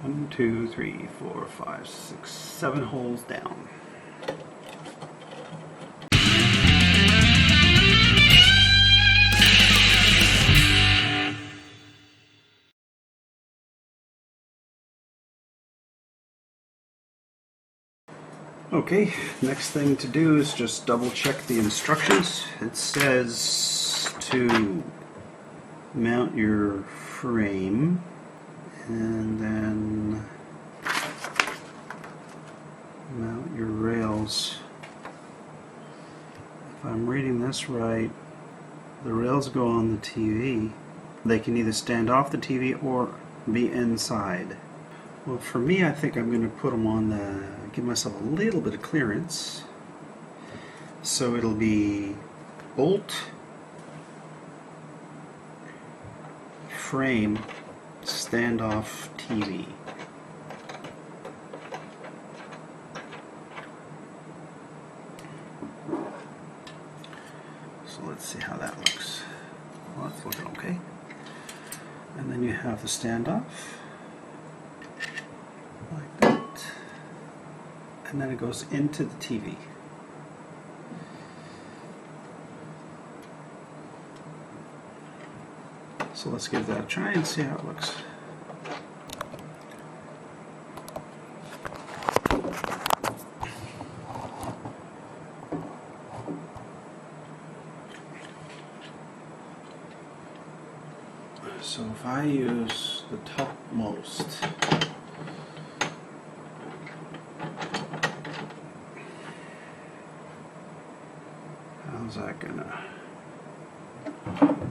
1, 2, 3, 4, 5, 6, 7 holes down. Okay, next thing to do is just double check the instructions. It says to mount your frame and then mount your rails. If I'm reading this right, the rails go on the TV. They can either stand off the TV or be inside. Well, for me, I think I'm going to put them on give myself a little bit of clearance. So it'll be bolt, frame, standoff TV. So let's see how that looks. Well, that's looking okay. And then you have the standoff, like that. And then it goes into the TV. So let's give that a try and see how it looks. So if I use the topmost, how's that gonna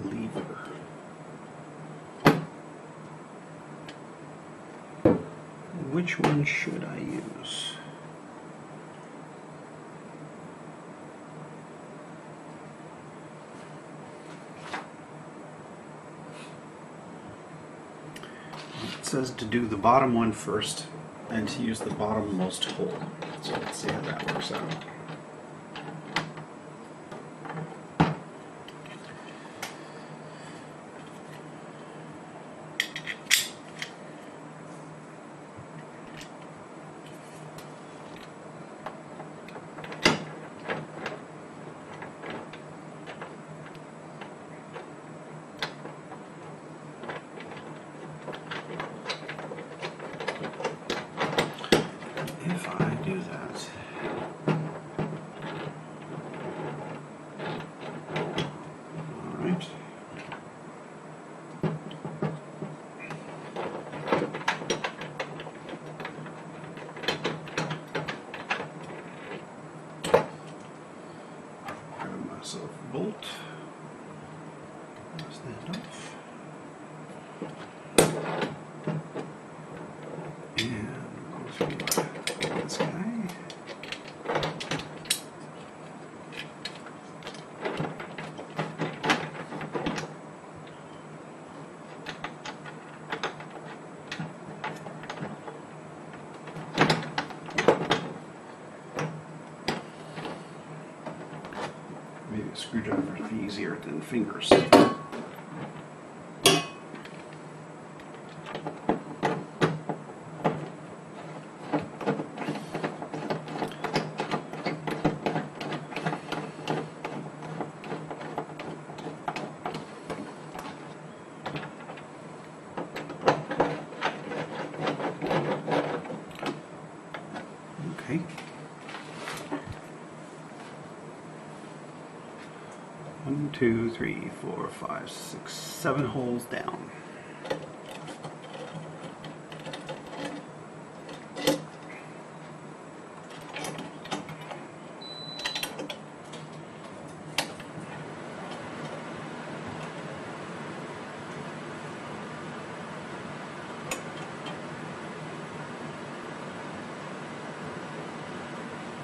lever? Which one should I use? It says to do the bottom one first and to use the bottommost hole. So let's see how that works out. If I do that, all right. Grab myself a bolt. Stand off. And go through this guy. Maybe a screwdriver would be easier than fingers. Okay. 1, 2, 3, 4, 5, 6, 7 holes down.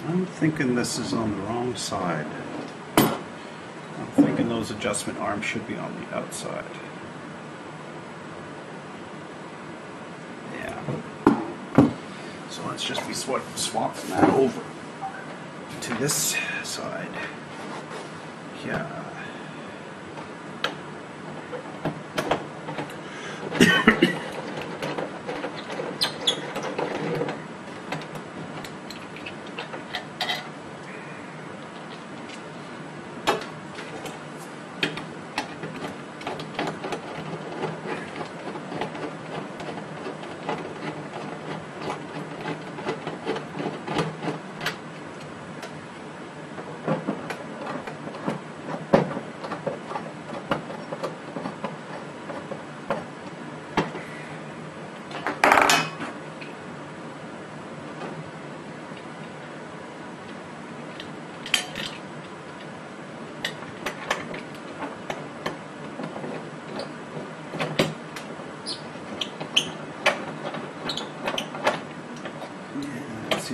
I'm thinking this is on the wrong side. I'm thinking those adjustment arms should be on the outside. Yeah. So let's just be swapping that over to this side. Yeah.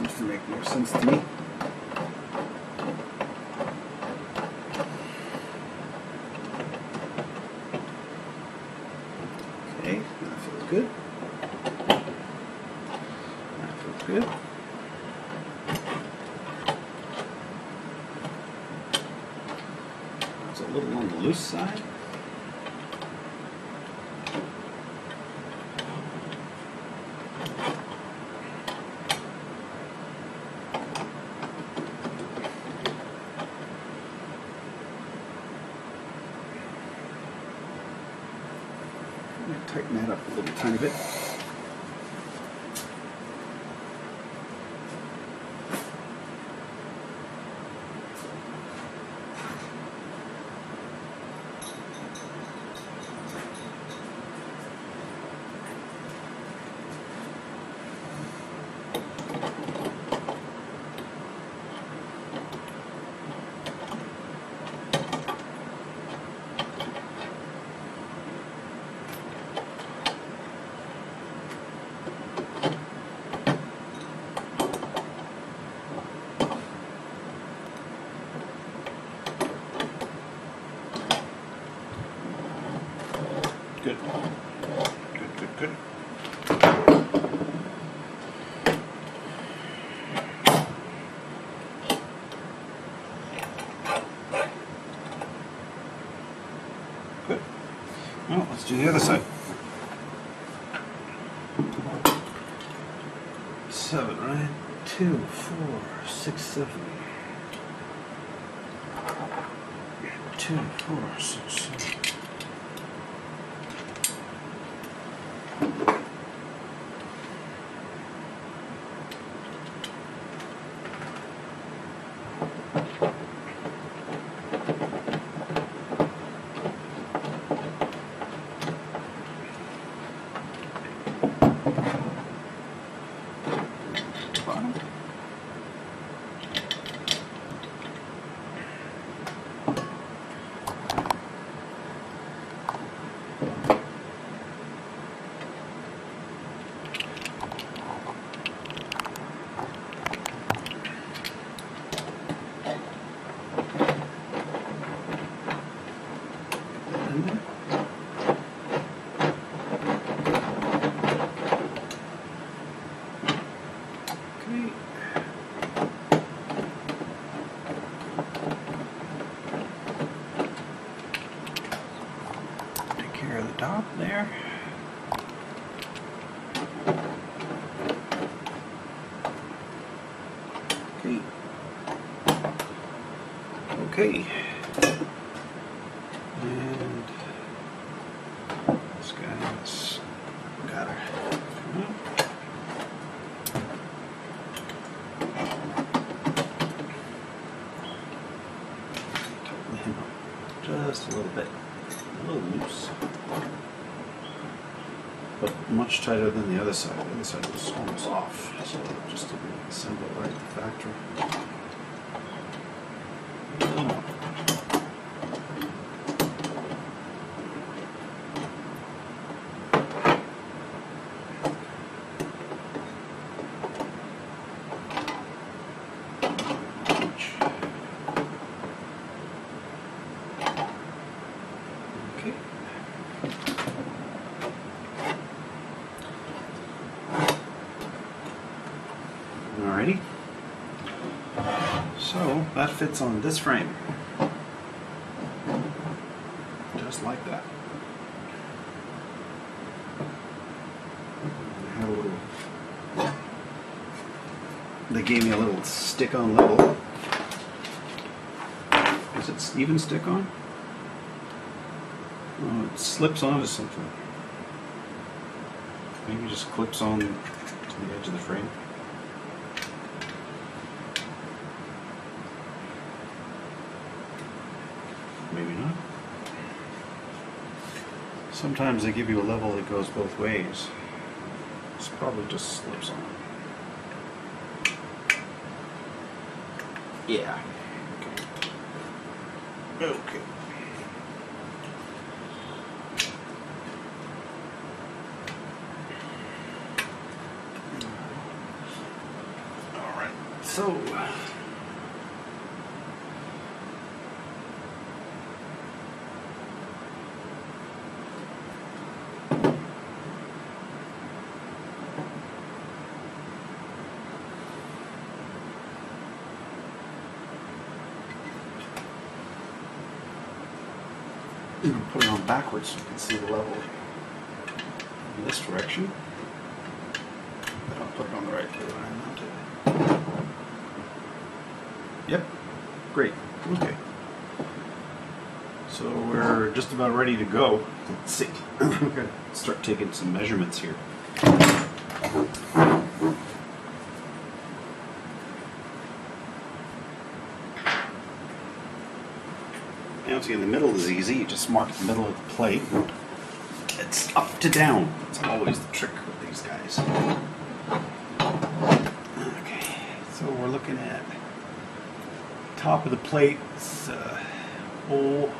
seems to make more sense to me. Okay, that feels good. That feels good. It's a little on the loose side. Tighten that up a little tiny bit. Good. Good, good, good. Good. Well, let's do the other side. 7, right? 2, 4, 6, 7. 2, 4, 6, 7. Bottom. Take care of the top there. Okay. Okay. And this guy's got her. Tighten him up just a little bit. A little loose. But much tighter than the other side. The other side was almost off. So just to assemble it right at the factory. Okay. Alrighty. So that fits on this frame. Just like that. I have a little, they gave me a little stick-on level. Is it even stick-on? Oh, it slips onto something. Maybe just clips on to the edge of the frame. Maybe not. Sometimes they give you a level that goes both ways. This probably just slips on. Yeah. Okay. Okay. So, I'm going to put it on backwards so you can see the level in this direction. But I'll put it on the right way when I mount it. Yep, great, okay. So we're just about ready to go. Let's see. We're going to start taking some measurements here. Mounting in the middle is easy. You just mark the middle of the plate. It's up to down. That's always the trick with these guys. Okay, so we're looking at top of the plate. We'll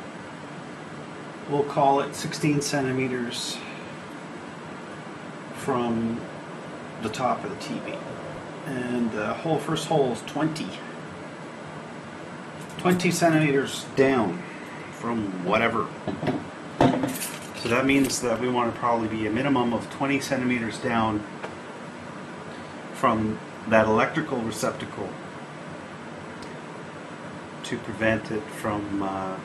call it 16 centimeters from the top of the TV. And the first hole is 20 centimeters down from whatever. So that means that we want to probably be a minimum of 20 centimeters down from that electrical receptacle to prevent it from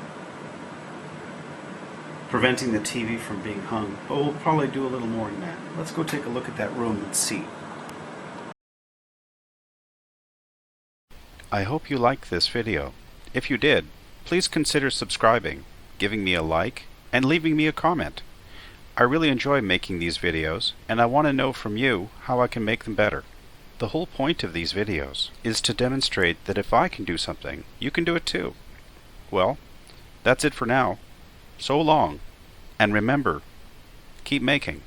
preventing the TV from being hung. But we'll probably do a little more than that. Let's go take a look at that room and see. I hope you liked this video. If you did, please consider subscribing, giving me a like, and leaving me a comment. I really enjoy making these videos, and I want to know from you how I can make them better. The whole point of these videos is to demonstrate that if I can do something, you can do it too. Well, that's it for now. So long, and remember, keep making.